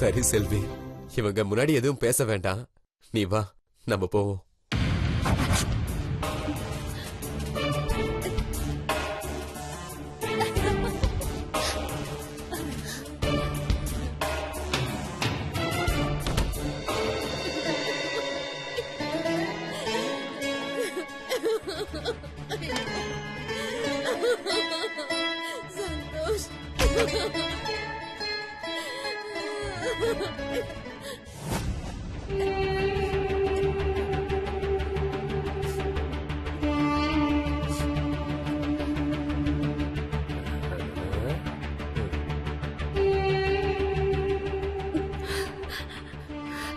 சரி செல்வி, இவங்க முன்னாடி எதுவும் பேச வேண்டாம். நீ வா, நம்ம போவோம். சந்தோஷ்,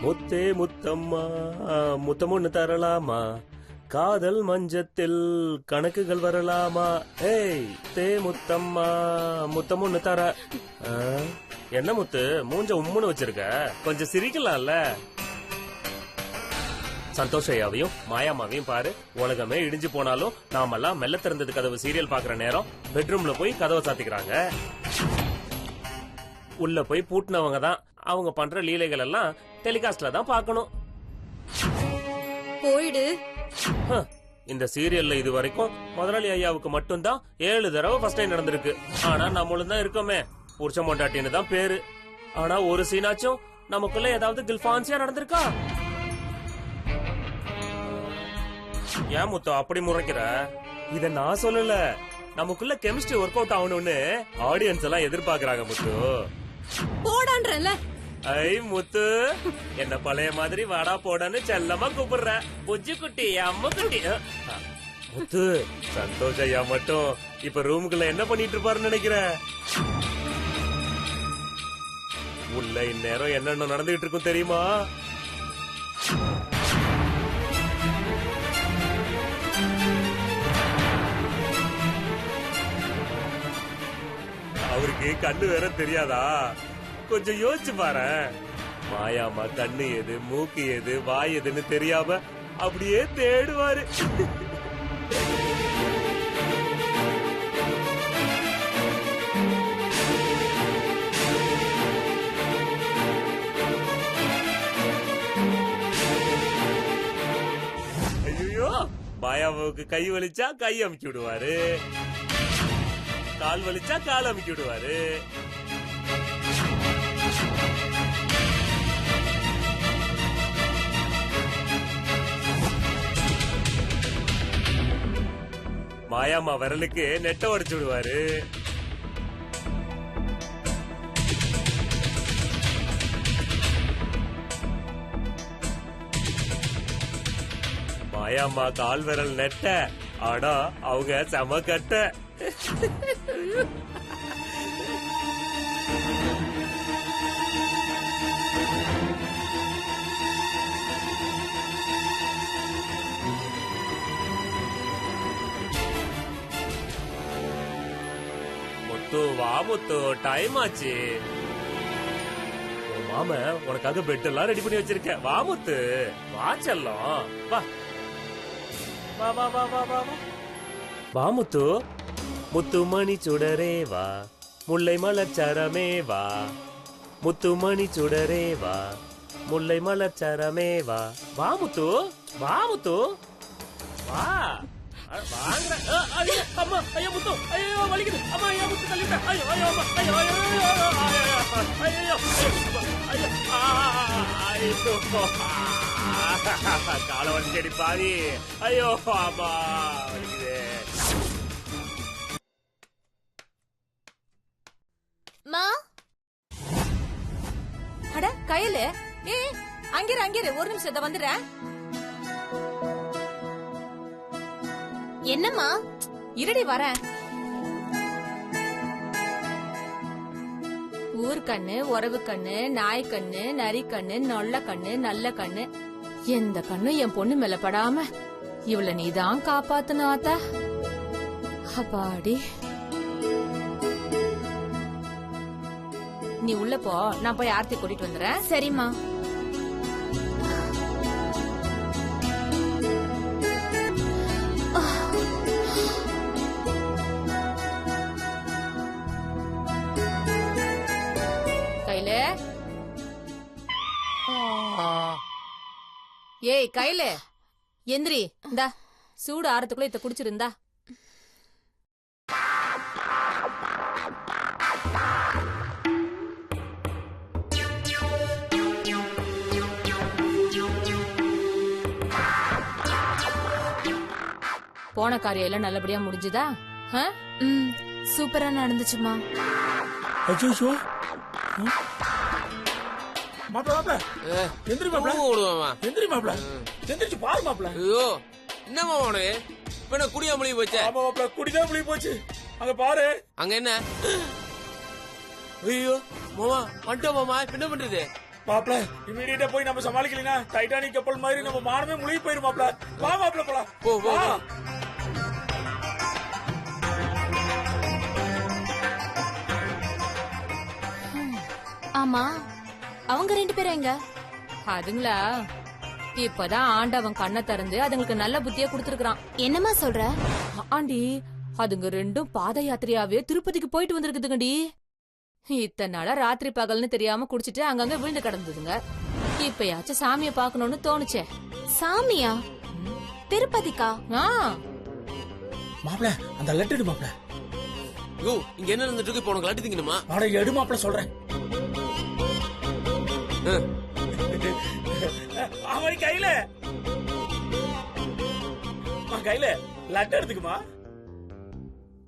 முத்தே முத்தம்மா முத்தமுன்னு தரலாமா, காதல் மஞ்சத்தில் கணக்குகள் வரலாமா, ஏய் தே முத்தம்மா முத்தமுன்னு தர. என்ன முத்து மூஞ்ச உம்முன்னு வச்சிருக்க, கொஞ்சம் சிரிக்கலாம்ல. சந்தோஷையாவையும் மாயாமாவையும் பாரு, உலகமே இடிஞ்சு போனாலும் நாமெல்லாம் மெல்ல திறந்தது கதவு சீரியல் பாக்குற நேரம் பெட்ரூம்ல போய் கதவை சாத்திக்கிறாங்க. உள்ள போய் பூட்டினவங்க தான் அவங்க பண்ற லீலைகள் எல்லாம் டெலிகாஸ்ட்ல தான் பாக்கணும். போயிடு. இந்த சீரியல்ல இது வரைக்கும் முதலாளி ஐயாவுக்கு மட்டும்தான் 7 தடவை ஃபர்ஸ்ட் டைம் நடந்திருக்கு. ஆனா நம்மளும் தான் இருக்கோமே, புருஷ மொண்டாட்டின்னு தான் பேரு. ஆனா ஒரு சீனாச்சும் நமக்குள்ள ஏதாவது கில்ஃபான்சியா நடந்திருக்கா? ஏன் முத்து அப்படி முறைக்கிற? இத நான் சொல்லல, நமக்குள்ள கெமிஸ்ட்ரி ஒர்க் அவுட் ஆகணும்னு ஆடியன்ஸ் எல்லாம் எதிர்பார்க்கறாங்க முத்து. போடான்றல. ஐ முத்து, என்ன பழைய மாதிரி வாடா போடான்னு செல்லமா கூப்பிடுற புஜ்ஜி குட்டி, அம்மா குட்டி. முத்து, சந்தோஷ் ஐயா மட்டும் இப்ப ரூமுக்குள்ள என்ன பண்ணிட்டு இருப்பாருன்னு நினைக்கிற? உள்ள இந்நேரம் என்னென்ன நடந்துகிட்டு இருக்கும் தெரியுமா? அவருக்கு கண்ணு வேற தெரியாதா? கொஞ்சம் யோசிச்சு பாரு. மாயாமா கண்ணு எது, மூக்கு எது, வாய் எதுன்னு தெரியாம அப்படியே தேடுவாரு. ஐயோ, மாயாவுக்கு கை வலிச்சா கை அமுக்கி விடுவாரு, கால் வலிச்சா கால் அமுக்கி விடுவாரு. மாயாமா விரலுக்கு நெட்ட உடைச்சு விடுவாரு. மாயாமா கால் விரல் நெட்ட, ஆனா அவங்க செம கட்ட. முத்து வா முத்து, டைம் ஆச்சு. மாம உனக்காக பெட் எல்லாம் ரெடி பண்ணி வச்சிருக்கேன், வா முத்து, வா செல்லம், வா வா வா வா வா வா வா முத்து. முத்துமணி சுடரே வா, முல்லை மலர்ச்சரமே வா, முத்துமணி சுடரே வா, முல்லை மலர்ச்சரமே வா. வா முத்து, வா முத்து, வா வாங்க. அம்மா ஐயோ முத்து, ஐயோ வலிக்குது, அம்மா ஐயோ முத்து தள்ளிட்டேன், ஐயோ ஐயோ அம்மா, ஐயோ ஐயோ ஐயோ ஐயோ கால வலிச்சடி பாதி, ஐயோ அம்மா வலிக்குது. மா, அட கையில, அங்கிரு ஒரு நிமிஷம் வந்துடுறேன். என்னம்மா? இருடி வரேன். ஊர் கண்ணு, உறவு கண்ணு, நாய் கண்ணு, நரி கண்ணு, நொல்ல கண்ணு, நல்ல கண்ணு, எந்த கண்ணு என் பொண்ணு மேல படாம இவள நீதான் காப்பாத்தணும் ஆத்தா. அப்பாடி, நீ உள்ள போ, நான் போய் ஆர்த்தி கூட்டிட்டு வந்துடுறேன். சரிம்மா. கையில ஏய் கையில எந்திரி, இந்தா சூடு ஆறதுக்குள்ள இத குடிச்சிருந்தா. போன காரியம் எல்லாம் நல்லபடியா முடிஞ்சுதா? சூப்பரா நடந்துச்சுமா. அச்சோ மாப்ள மாப்ள எந்திரி மாப்ள ஓடுவாமா எந்திரி மாப்ள எந்திரிச்சு பாரு மாப்ள. ஐயோ என்னம்மா உனக்கு இப்ப என்ன குடியா மொழி போச்சே? ஆமா மாப்ள குடிதான் புளி போச்சு. அங்க பாரு. அங்க என்ன? ஐயோ மாமா வந்துட்டோம் மாமா, இப்ப என்ன பண்றது? மாப்ள இமீடியட்டா போய் நம்ம சமாளிக்கலனா டைட்டானிக் கப்பல் மாதிரி நம்ம மானமே முழுகி போயிரும் மாப்ள. வா மாப்ள போலாம். போ போ. ஆமா, அவங்க 2 பேரும் எங்க? அதுங்களா இப்பதான் ஆண்டவன் கண்ணை திறந்து அதுங்களுக்கு நல்ல புத்தியா குடுத்திருக்கான். என்னமா சொல்ற? ஆண்டி, அதுங்க ரெண்டும் பாத யாத்திரையாவே திருப்பதிக்கு போயிட்டு வந்திருக்குதுங்கடி. இத்தனை நாளா ராத்திரி பகல்னு தெரியாம குடிச்சிட்டு அங்கங்க விழுந்து கிடந்ததுங்க. இப்பயாச்சும் சாமிய பாக்கணும்னு தோணுச்சே. சாமியா? திருப்பதிக்கா? ஆ, மாப்ள அந்த லெட்டர் எடு மாப்ள. யோ இங்க என்ன நடந்துட்டு இருக்கு? இப்ப உனக்கு லட்டு திங்கணுமா? அட எடு மாப்ள சொல்றேன். அவன் கையில கையில லெட்டர் எடுத்துக்குமா.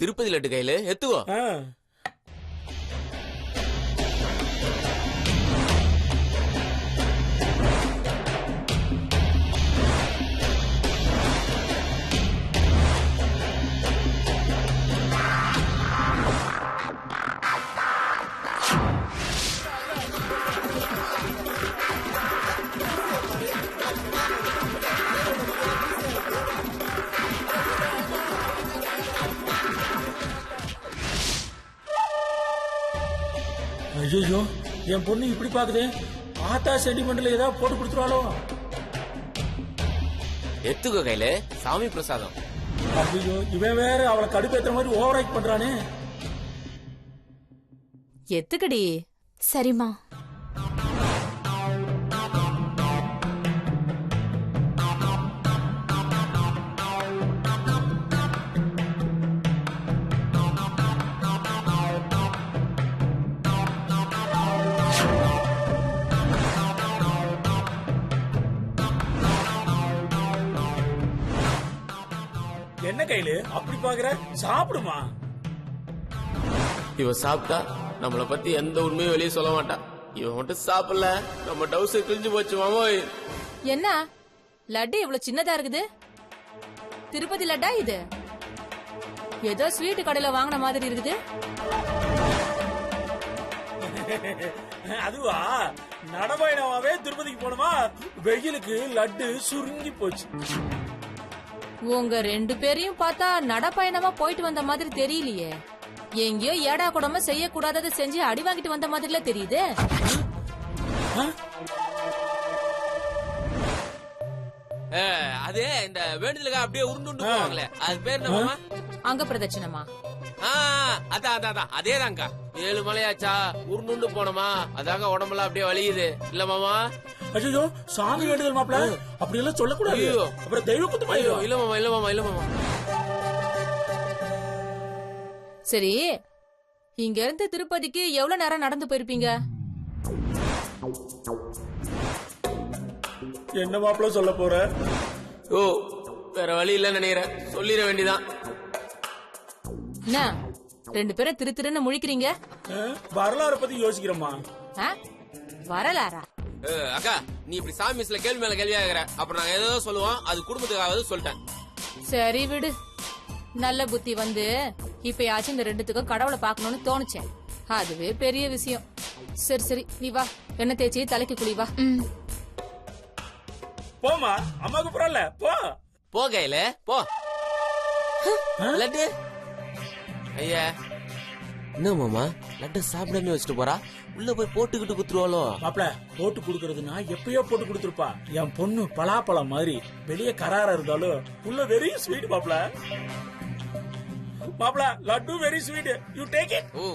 திருப்பதி லட்டு கையில எத்துவோ. ஐயோ என் பொண்ணு இப்படி பாக்குது. ஆத்தா சென்டிமெண்ட்ல ஏதாவது போட்டு கொடுத்துருவாளோ. எத்துக்கோ கையில, சாமி பிரசாதம். ஐயோ இவன் வேற அவளை கடுப்பேத்துற மாதிரி ஓவர் ஆக்ட் பண்றானே. எத்துக்கடி. சரிம்மா. என்ன கையில அப்படி பாக்குற? சாப்பிடுமா. இவ சாப்பிட்டா நம்மள பத்தி எந்த உண்மையும் வெளியே சொல்ல மாட்டான். இவன் மட்டும் சாப்பிடல, நம்ம டவுஸ் கிழிஞ்சு போச்சு மாமோய். என்ன லட்டு இவ்வளவு சின்னதா இருக்குது? திருப்பதி லட்டா இது? ஏதோ ஸ்வீட் கடையில வாங்கின மாதிரி இருக்குது. அதுவா நடபயணமாவே திருப்பதிக்கு போனோமா, வெயிலுக்கு லட்டு சுருங்கி போச்சு. உங்க 2 பேரையும் பார்த்தா நடப்பயணமா போயிட்டு வந்த மாதிரி தெரியலையே. எங்கேயோ ஏடா கூடமா செய்யக்கூடாததை செஞ்சு அடி வாங்கிட்டு வந்த மாதிரில தெரியுது. அதே இந்த வேண்டுதலுக்கு அப்படியே உருண்டு போவாங்களே, அது பேர் என்ன மாமா? அங்க பிரதட்சணமா? அதான் அதான் அதான் அதேதான்க்கா. 7 மலையாச்சா உருண்டு போனோமா, அதாங்க உடம்பெல்லாம் அப்படியே வலியுது இல்ல மாமா? ஐயோ சாமி வேண்டுதல் மாப்ள, அப்படி எல்லாம் சொல்லக்கூடாது. அப்புறம் தெய்வ குத்து. ஐயோ இல்ல மாமா இல்ல மாமா இல்ல மாமா. சரி, இங்க இருந்து திருப்பதிக்கு எவ்வளவு நேரம் நடந்து போயிருப்பீங்க? என்ன மாப்ள சொல்ல போற? ஓ வேற வழி இல்லன்னு நினைக்கிறேன், சொல்லிட வேண்டிதான். என்ன 2 பேரும் திரு திருன்னு முழிக்கிறீங்க? வரலாறு பத்தி யோசிக்கிறோமா. வரலாறா? அக்கா நீ இப்படி சாமி மிஸ்ல கேள்வி மேல கேள்வி ஆகிற, அப்புறம் நாங்க ஏதோ சொல்லுவோம், அது குடும்பத்துக்காவது சொல்லிட்டேன். சரி விடு. நல்ல புத்தி வந்து இப்பயாச்சும் இந்த 2த்துக்கும் கடவுளை பாக்கணும்னு தோணுச்சேன், அதுவே பெரிய விஷயம். சரி சரி நீ வா, எண்ணெய் தேய்ச்சி தலைக்கு குளி வா. போமா, அம்மாக்கு புறல போ. போ கையில போ. லட்டு ஐயா என்ன மாமா லட்டு சாப்பிடாம வச்சுட்டு போறா? உள்ள போய் போட்டுக்கிட்டு குத்துருவாளோ? மாப்ள போட்டு குடுக்கறதுனா எப்பயோ போட்டு கொடுத்துருப்பா. என் பொண்ணு பலாப்பழம் மாதிரி வெளியே கராரா இருந்தாலும் உள்ள வெரி ஸ்வீட் மாப்ள. மாப்ள லட்டு very sweet, you take it. ஓ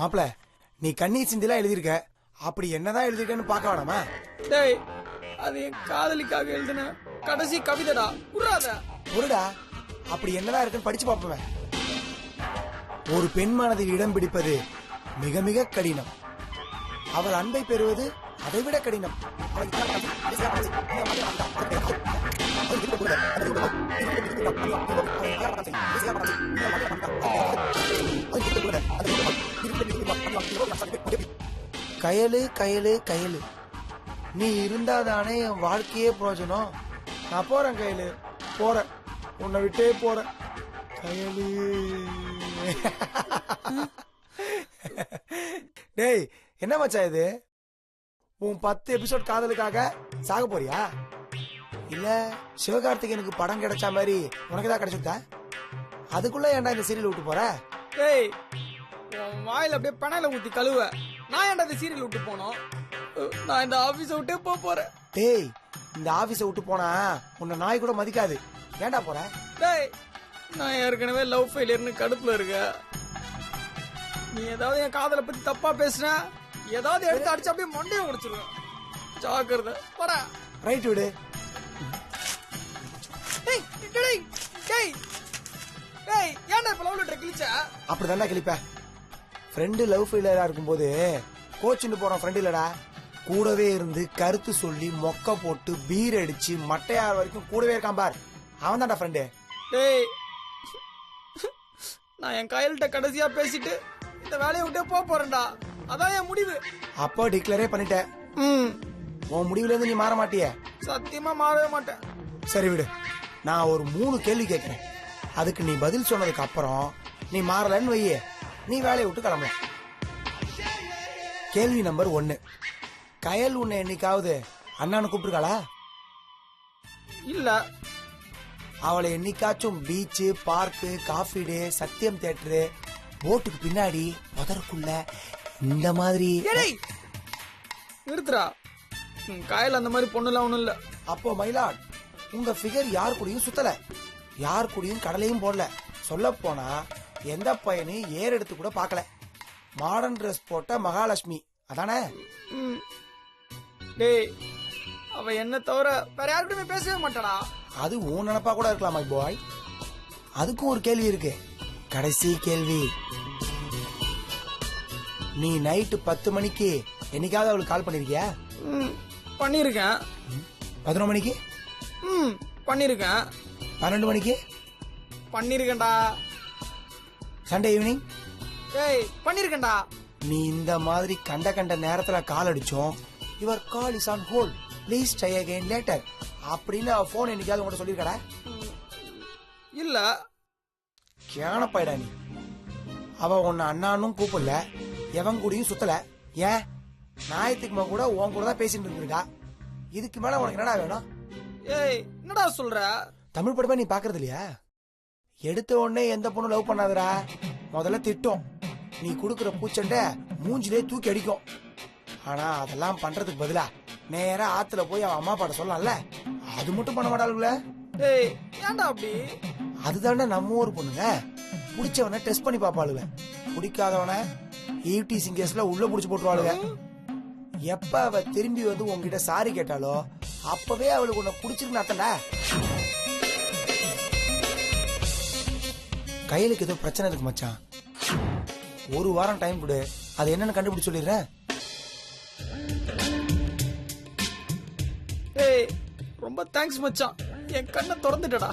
மாப்பிள நீ கண்ணீர் சிந்திலாம் எழுதியிருக்க, அப்படி என்னதான் எழுதிருக்கன்னு பார்க்க வேணாமா? டேய் அது என் காதலிக்காக எழுதின கடைசி கவிதைடா. புரியாத பொருடா, அப்படி என்னதான் இருக்குன்னு படிச்சு பார்ப்பேன். ஒரு பெண் மனதில் இடம் பிடிப்பது மிக மிக கடினம். அவள் அன்பை பெறுவது அதைவிட கடினம். கயலு கயலு கயலு, நீ இருந்தாதானே என் வாழ்க்கையே பிரயோஜனம். நான் போறேன் கயலு, போறேன், உன்னை விட்டே போறேன் கயலு. டேய் என்ன மச்சா இது, உன் 10 எபிசோட் காதலுக்காக சாக போறியா? இல்ல சிவகார்த்திகேயனுக்கு படம் கிடைச்ச மாதிரி உனக்கு தான் கிடைச்சுட்டா? அதுக்குள்ள ஏன்டா இந்த சீரியல் விட்டு போற? டேய் உன் வாயில அப்படியே பனையில ஊத்தி கழுவ. நான் ஏன்டா இந்த சீரியல் விட்டு போனோம்? நான் இந்த ஆபீஸ விட்டே போறேன். டேய் இந்த ஆபீஸ விட்டு போனா உன்னை நாய் கூட மதிக்காது. ஏன்டா போற? டேய் நான் ஏற்கனவே லவ் ஃபெயிலியர்னு கடுப்புல இருக்க. நீ ஏதாவது என் காதலை பத்தி தப்பா பேசுன, ஏதாவது எடுத்து அடிச்சு அப்படியே மண்டையை உடைச்சிருவேன். ஜாக்கிரதை போடா. ரைட் விடு. டேய் டேய் டேய் டேய் ஏன்டா இப்ப லவ் லெட்டர் கிழிச்ச? அப்படிதான்டா கிளிப்ப. ஃப்ரெண்டு லவ் ஃபெயிலியரா இருக்கும்போது கோச்சுன்னு போறான் ஃப்ரெண்ட் இல்லடா, கூடவே இருந்து கருத்து சொல்லி மொக்க போட்டு பீர் அடிச்சு மட்டையார் வரைக்கும் கூடவே இருக்கான் பார், அவன் தான்டா ஃப்ரெண்டு. டேய் நான் என் கையில்கிட்ட கடைசியா பேசிட்டு இந்த வேலையை விட்டே போறேன்டா. அதான் என் முடிவு. அப்போ டிக்ளரே பண்ணிட்ட. உன் முடிவுல இருந்து நீ மாற மாட்டிய? சத்தியமா மாறவே மாட்டேன். சரி விடு, நான் ஒரு 3 கேள்வி கேட்கிறேன். அதுக்கு நீ பதில் சொன்னதுக்கு அப்புறம் நீ மாறலன்னு வையே, நீ வேலையை விட்டு கிளம்பலாம். கேள்வி நம்பர் 1, கயல் உன்னை என்னைக்காவது அண்ணான்னு கூப்பிட்டுருக்காளா? இல்ல. அவளை என்னைக்காச்சும் பீச்சு, பார்க்கு, காஃபி டே, சத்தியம் தியேட்டரு, போட்டுக்கு பின்னாடி புதருக்குள்ள இந்த மாதிரி? நிறுத்துறா, காயல் அந்த மாதிரி பொண்ணுலாம் ஒண்ணும் இல்ல. அப்போ மயிலாட், உங்க ஃபிகர் யார் கூடயும் சுத்தல, யார் கூடயும் கடலையும் போடல. சொல்ல போனா எந்த பையனையும் ஏர் எடுத்து கூட பார்க்கல. மாடர்ன் ட்ரெஸ் போட்ட மகாலட்சுமி அதானே? டேய் அவ என்ன தவிர வேற யாருக்கிட்டமே பேசவே மாட்டாடா. அது உன் நினைப்பா கூட இருக்கலாம் மை பாய். அதுக்கும் ஒரு கேள்வி இருக்கு, கடைசி கேள்வி. நீ நைட்டு 10 மணிக்கு என்னைக்காவது அவளுக்கு கால் பண்ணிருக்கியா? பண்ணிருக்கேன். 11 மணிக்கு? பண்ணிருக்கேன். 12 மணிக்கு? பண்ணிருக்கேன்டா. Sunday evening? ஏய் பண்ணிருக்கேன்டா. நீ இந்த மாதிரி கண்ட கண்ட நேரத்துல கால் அடிச்சோம், your call is on hold, please try again later அப்படின்னு அவ போன் என்னைக்காவது உங்கள்கிட்ட சொல்லிருக்கடா? இல்ல. கேனப்பாயிடா நீ. அவ உன்னை அண்ணானும் கூப்பிடல, எவன் கூடயும் சுத்தல. ஏன் ஞாயிற்றுக்குமா கூட உன் கூட தான் பேசிட்டு இருந்திருக்கா. இதுக்கு மேல உனக்கு என்னடா வேணும்? ஏய் என்னடா சொல்ற? தமிழ் படமா நீ பாக்குறது இல்லையா? எடுத்த உடனே எந்த பொண்ணும் லவ் பண்ணாதடா. முதல்ல திட்டம், நீ குடுக்கற பூச்சண்டை மூஞ்சிலே தூக்கி அடிக்கும். ஆனா அதெல்லாம் பண்றதுக்கு பதிலா நேரா ஆத்துல போய் அவன் அம்மா பாட்ட சொல்லலாம்ல, அது மட்டும் பண்ண மாட்டாளுங்களே. ஏய் ஏன்டா அப்படி? அதுதானே நம்ம ஊர் பொண்ணுங்க, பிடிச்சவன டெஸ்ட் பண்ணி பாப்பாளுங்க, பிடிக்காதவன ஈவ்டி சிங்கர்ஸ்ல உள்ள புடிச்சு போட்டுருவாளுங்க. எப்ப அவ திரும்பி வந்து உங்ககிட்ட சாரி கேட்டாலோ அப்பவே அவளுக்கு உன்னை பிடிச்சிருக்குன்னு அர்த்தம்டா. கையிலுக்கு ஏதோ பிரச்சனை இருக்கு மச்சான், 1 வாரம் டைம் கொடு, அது என்னன்னு கண்டுபிடிச்சு சொல்லிடுறேன். ஏய் ரொம்ப தேங்க்ஸ் மச்சான், என் கண்ணை திறந்துட்டடா.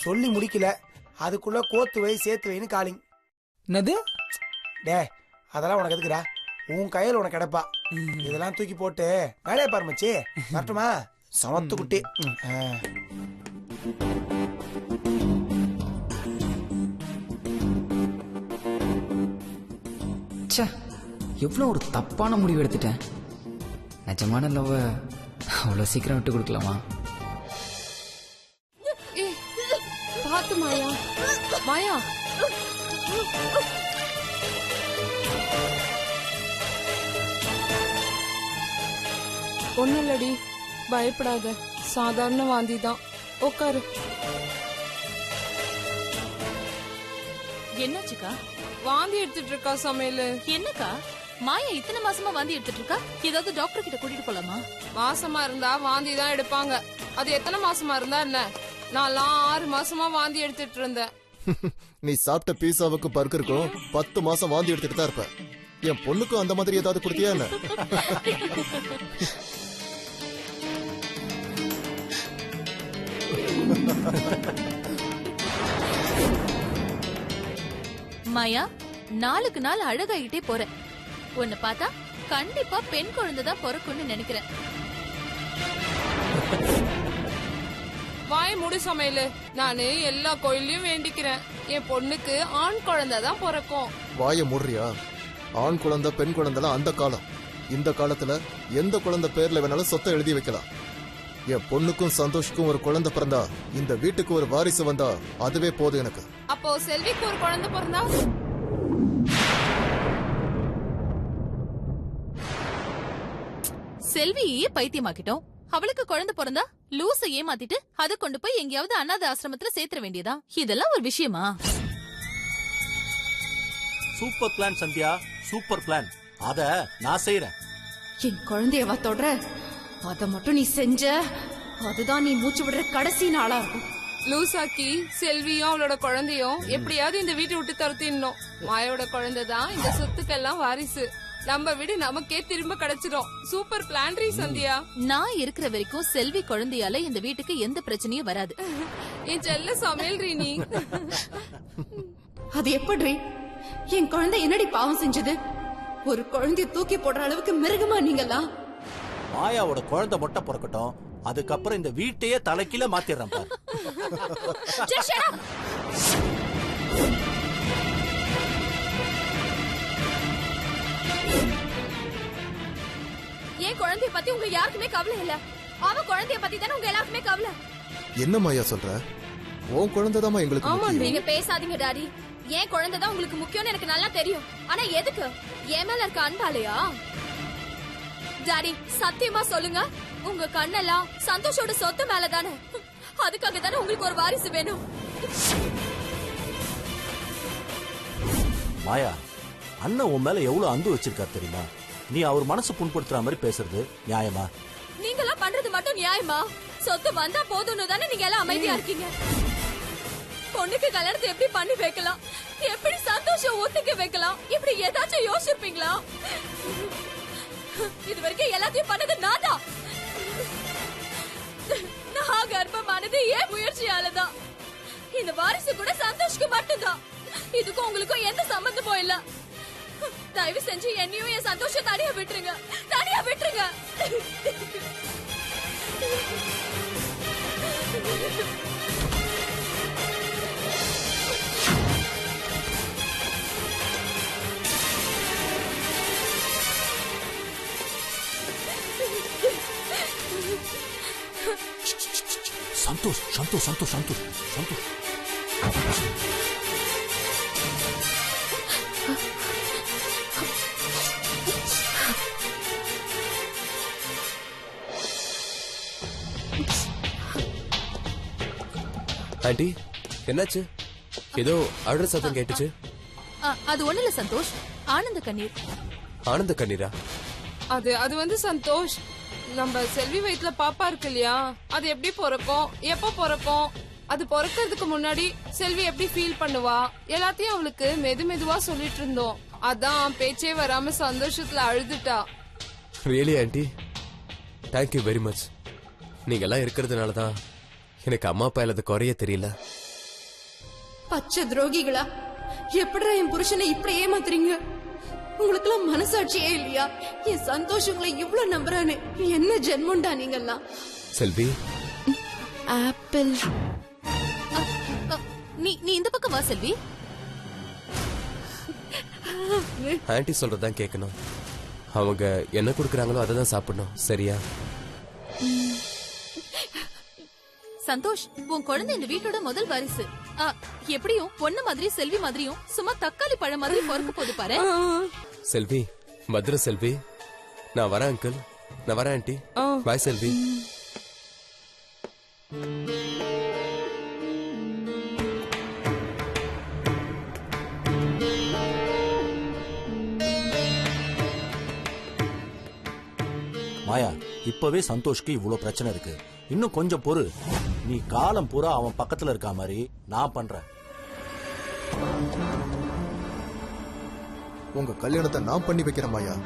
சொல்லி முடிக்கல, அதுக்குள்ள கோத்து வை சேர்த்து வைன்னு காலிங். என்னது? டே அதெல்லாம் உனக்கு எதுக்குடா, உன் கையில் உனக்கு கிடைப்பா. இதெல்லாம் தூக்கி போட்டு வேலையை பாரு மச்சி, வரட்டுமா? சமத்து குட்டி. எவ்வளவு ஒரு தப்பான முடிவு எடுத்துட்டேன். நிஜமான லவ் அவ்வளவு சீக்கிரம் விட்டு கொடுக்கலாமா? பாத்து மாயா, மாயா ஒன்னும் இல்லடி, பயப்படாத, சாதாரண வாந்தி தான், உட்காரு. என்னாச்சுக்கா? வாந்தி எடுத்துட்டு இருக்கா சமையல். என்னக்கா மாயா இத்தனை மாசமா வாந்தி எடுத்துட்டு இருக்கா? ஏதாவது டாக்டர் கிட்ட கூட்டிட்டு போலாமா? மாசமா இருந்தா வாந்தி தான் எடுப்பாங்க. அது எத்தனை மாசமா இருந்தா என்ன? நான்லாம் 6 மாசமா வாந்தி எடுத்துட்டு இருந்தேன். நீ சாப்பிட்ட பீஸாவுக்கும் பர்கருக்கும் 10 மாசம் வாந்தி எடுத்துட்டு தான் இருப்ப. என் பொண்ணுக்கும் அந்த மாதிரி ஏதாவது கொடுத்தியா என்ன? மாயா, நாளுக்கு நாள் அழகாயிட்டே போற. உன்னை பார்த்தா கண்டிப்பா பெண் குழந்தை தான் பிறக்கும்னு நினைக்கிறேன். வாய மூடு சமையல். நானு எல்லா கோயிலையும் வேண்டிக்கிறேன், என் பொண்ணுக்கு ஆண் குழந்தை தான் பிறக்கும். வாய மூடுறியா? ஆண் குழந்தை பெண் குழந்தைலாம் அந்த காலம். இந்த காலத்துல எந்த குழந்தை பேர்ல வேணாலும் சொத்தை எழுதி வைக்கலாம். என் பொண்ணுக்கும் சந்தோஷுக்கும் ஒரு குழந்தை பிறந்தா, இந்த வீட்டுக்கு ஒரு வாரிசு வந்தா அதுவே போதும் எனக்கு. அப்போ செல்விக்கு ஒரு குழந்தை பிறந்தா? செல்வியே பைத்தியமாக்கிட்டோம். அவளுக்கு குழந்தை பிறந்தா லூச ஏமாத்திட்டு அதை கொண்டு போய் எங்கேயாவது அனாத ஆசிரமத்துல சேர்த்துற வேண்டியதா? இதெல்லாம் ஒரு விஷயமா? Super plan Sandhya, super plan. அத நான் செய்யறேன். என் குழந்தையவா தொடர, அத மட்டும் நீ செஞ்ச, அதுதான் நீ மூச்சு விடுற கடைசி நாளா இருக்கும். லூசாக்கி செல்வியும் அவளோட குழந்தையும் எப்படியாவது இந்த வீட்டை விட்டு துரத்திடணும். மாயோட குழந்தை தான் இந்த சொத்துக்கெல்லாம் வாரிசு. நம்ம வீடு நமக்கே திரும்ப கிடைச்சிடும். சூப்பர் பிளான் ரீ சந்தியா. நான் இருக்கிற வரைக்கும் செல்வி குழந்தையால இந்த வீட்டுக்கு எந்த பிரச்சனையும் வராது. என் செல்ல சமையல் ரீ. அது எப்படி? என் குழந்தை என்னடி பாவம் செஞ்சது? ஒரு குழந்தைய தூக்கி போடுற அளவுக்கு மிருகமா நீங்களா? மாயாவோட குழந்தை மொட்டை பிறக்கட்டும், அதுக்கப்புறம் இந்த வீட்டையே தலைக்கீழ மாத்திடுறேன் பாரு. என் குழந்தைய பத்தி உங்க யாருக்குமே கவலை இல்ல. அவ குழந்தைய பத்தி தானே உங்க எல்லாருக்குமே கவலை. என்ன மாயா சொல்ற? உன் குழந்தைதாம்மா எங்களுக்கு முக்கியம். நீங்க பேசாதீங்க டாடி. என் குழந்தை தான் உங்களுக்கு முக்கியம்னு எனக்கு நல்லா தெரியும். ஆனா எதுக்கு? என் மேல இருக்க அன்பாலையா? டாடி சத்தியமா சொல்லுங்க, உங்க கண்ணெல்லாம் சந்தோஷோட சொத்து மேல தானே? அதுக்காக தானே உங்களுக்கு ஒரு வாரிசு வேணும். மாயா, அண்ணன் உன் மேல எவ்வளவு அன்பு வச்சிருக்கா தெரியுமா? நீ அவர் மனசு புண்படுத்துற மாதிரி பேசுறது நியாயமா? நீங்க எல்லாம் பண்றது மட்டும் நியாயமா? சொத்து வந்தா போதும்னு தானே நீங்க எல்லாம் அமைதியா இருக்கீங்க. பொண்ணுக்கு கல்யாணத்தை எப்படி பண்ணி வைக்கலாம், எப்படி சந்தோஷம் ஒத்துக்க வைக்கலாம், இப்படி ஏதாச்சும் யோசிச்சிருப்பீங்களா? இது வரைக்கும் எல்லாத்தையும் பண்ணது நான் தான். நான் கர்ப்பமானது ஏன் முயற்சியாலதான். இந்த வாரிசு கூட சந்தோஷ்க்கு மட்டும்தான். இதுக்கும் உங்களுக்கும் எந்த சம்பந்தமும் இல்ல. தயவு செஞ்சு என்னையும் என் சந்தோஷம் தனியா விட்டுருங்க, தனியா விட்டுருங்க. சந்தோஷ் சந்தோஷ் சந்தோஷ் சந்தோஷ் சந்தோஷ். ஆண்டி என்னாச்சு? ஏதோ அழுற சத்தம் கேட்டுச்சு. அது ஒண்ணு இல்ல சந்தோஷ், ஆனந்த கண்ணீர். ஆனந்த கண்ணீரா? அது வந்து சந்தோஷ், நம்ம செல்வி வயித்துல பாப்பா இருக்கு இல்லையா, அது எப்படி பிறக்கும், எப்ப பிறக்கும், அது பிறக்கிறதுக்கு முன்னாடி செல்வி எப்படி ஃபீல் பண்ணுவா, எல்லாத்தையும் அவளுக்கு மெதுவா சொல்லிட்டு இருந்தோம். அதான் பேச்சே வராம சந்தோஷத்துல அழுதுட்டா. Really aunty, thank you very much. நீங்க எல்லாம் இருக்கிறதுனாலதான் எனக்கு அம்மா அப்பா இல்லாத குறைய தெரியல. பச்சை துரோகிகளா, எப்படிடா என் புருஷனை இப்படி ஏமாத்துறீங்க? உங்களுக்கு எல்லாம் மனசாட்சியே இல்லையா? என் சந்தோஷ் உங்களை இவ்வளவு நம்புறானு. என்ன ஜென்மண்டா நீங்கெல்லாம்? செல்வி, ஆப்பிள். நீ இந்த பக்கம் வா செல்வி. ஆண்டி சொல்றதான் கேட்கணும். அவங்க என்ன கொடுக்கறாங்களோ அதை தான் சாப்பிடணும், சரியா? சந்தோஷ், உன் குழந்தை இந்த வீட்டோட முதல் வாரிசு. எப்படியும் பொண்ணு மாதிரி செல்வி மாதிரியும் சும்மா தக்காளி பழம் மாதிரி பொறுக்க போது பாரு. செல்வி, மதுரை செல்வி, நான் வரேன் அங்கிள், நான் வரேன் ஆண்டி. பாய் செல்வி. மாயா, இப்பவே சந்தோஷ்க்கு இவ்வளவு பிரச்சனை இருக்கு. இன்னும் கொஞ்சம் பொறு. நீ காலம் பூரா அவன் பக்கத்துல இருக்க மாதிரி நான் பண்றேன். உங்க கல்யாணத்தை நான் பண்ணி வைக்கிறேன் மாயா.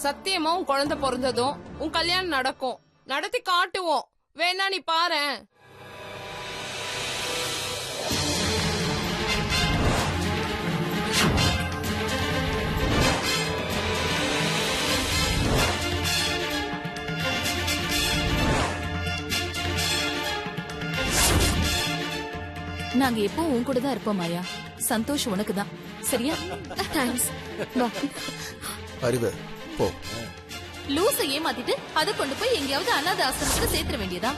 சத்தியமா உன் குழந்தை பிறந்ததும் உன் கல்யாணம் நடக்கும். நடத்தி காட்டுவோம். வேணா நீ பாரேன். நாங்க எப்பவும் உன் கூட தான் இருப்போம் மாயா. சந்தோஷ் உனக்கு தான். சரியா? தேங்க்ஸ். வா. அறிவு போ. லூசை ஏமாத்திட்டு அதை கொண்டு போய் எங்கேயாவது அனாதை ஆசிரமத்துல சேர்த்துற வேண்டியதா?